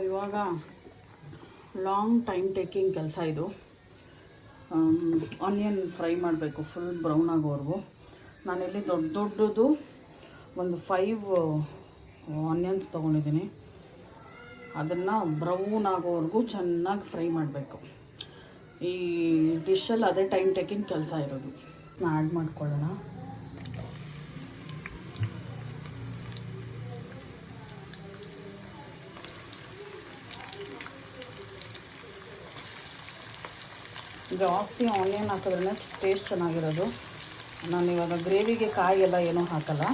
ಇವಾಗ long time taking ಕೆಲಸ ಇದು. ಆನಿಯನ್ ಫ್ರೈ ಮಾಡಬೇಕು ಫುಲ್ ಬ್ರೌನ್ ಆಗೋವರೆಗೂ. ನಾನಿಲ್ಲಿ ದೊಡ್ಡದು ಒಂದು 5 ಆನಿಯನ್ಸ್ ತೊಗೊಂಡಿದ್ದೀನಿ. ಅದನ್ನು ಬ್ರೌನ್ ಆಗೋವರೆಗೂ ಚೆನ್ನಾಗಿ ಫ್ರೈ ಮಾಡಬೇಕು. ಈ ಡಿಶಲ್ಲಿ ಅದೇ ಟೈಮ್ ಟೇಕಿಂಗ್ ಕೆಲಸ ಇರೋದು. ಆ್ಯಡ್ ಮಾಡ್ಕೊಳ್ಳೋಣ. ಜಾಸ್ತಿ ಆನಿಯನ್ ಹಾಕಿದ್ರೆ ಟೇಸ್ಟ್ ಚೆನ್ನಾಗಿರೋದು. ನಾನು ಇವಾಗ ಗ್ರೇವಿಗೆ ಕಾಯಿ ಎಲ್ಲ ಏನೂ ಹಾಕಲ್ಲ,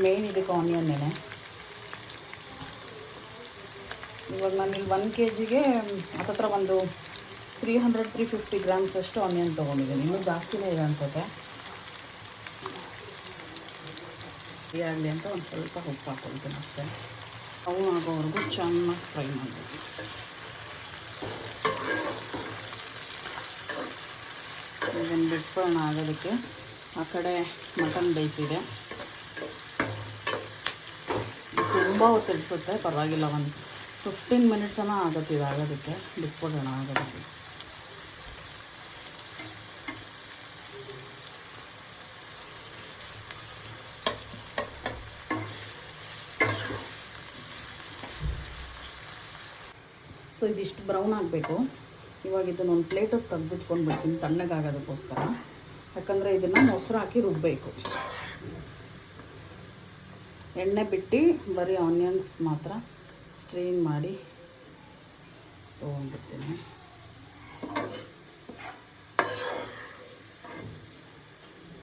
ಮೇಯ್ನ್ ಇದಕ್ಕೆ ಆನಿಯನ್ನೇ. ಇವಾಗ ನಾನಿಲ್ಲಿ 1 kgಗೆ ಹತ್ತತ್ರ ಒಂದು 300-350 ಗ್ರಾಮ್ಸ್ ಅಷ್ಟು ಆನಿಯನ್ ತೊಗೊಂಡಿದ್ದೀನಿ. ಇನ್ನೂ ಜಾಸ್ತಿನೇ ಇದೆ ಅನ್ಸುತ್ತೆ. ಆಗಲಿ ಅಂತ ಒಂದು ಸ್ವಲ್ಪ ಉಪ್ಪು ಹಾಕ್ಕೊಳ್ತೀನಿ ಅಷ್ಟೇ. ಅವು ಆಗೋವರೆಗೂ ಚೆನ್ನಾಗಿ ಫ್ರೈ ಮಾಡಬೇಕು. ಇದನ್ನು ಬಿಟ್ಕೊಳ್ಳೋಣ ಆಗೋದಕ್ಕೆ. ಆ ಕಡೆ ಮಟನ್ ಬೇಯ್ತಿದೆ. ತುಂಬ ಹೊತ್ತು ಇಡ್ಸುತ್ತೆ, ಪರವಾಗಿಲ್ಲ. ಒಂದು 15 ಮಿನಿಟ್ಸನ ಆಗುತ್ತಿದೆ ಆಗೋದಕ್ಕೆ. ಬಿಟ್ಕೊಡೋಣ ಆಗೋದಕ್ಕೆ. ಸೊ ಇದಿಷ್ಟು ಬ್ರೌನ್ ಆಗಬೇಕು. ಇವಾಗ ಇದನ್ನೊಂದು ಪ್ಲೇಟಿಗೆ ತೆಗೆದಿಟ್ಕೊಂಡು ಬಿಡ್ತೀನಿ ತಣ್ಣಗಾಗೋದಕ್ಕೋಸ್ಕರ. ಯಾಕಂದರೆ ಇದನ್ನು ಮೊಸರು ಹಾಕಿ ರುಬ್ಬಬೇಕು. ಎಣ್ಣೆ ಬಿಟ್ಟು ಬರೀ ಆನಿಯನ್ಸ್ ಮಾತ್ರ ಸ್ಟ್ರೈನ್ ಮಾಡಿ ತೊಗೊಂಡ್ಬಿಡ್ತೀನಿ.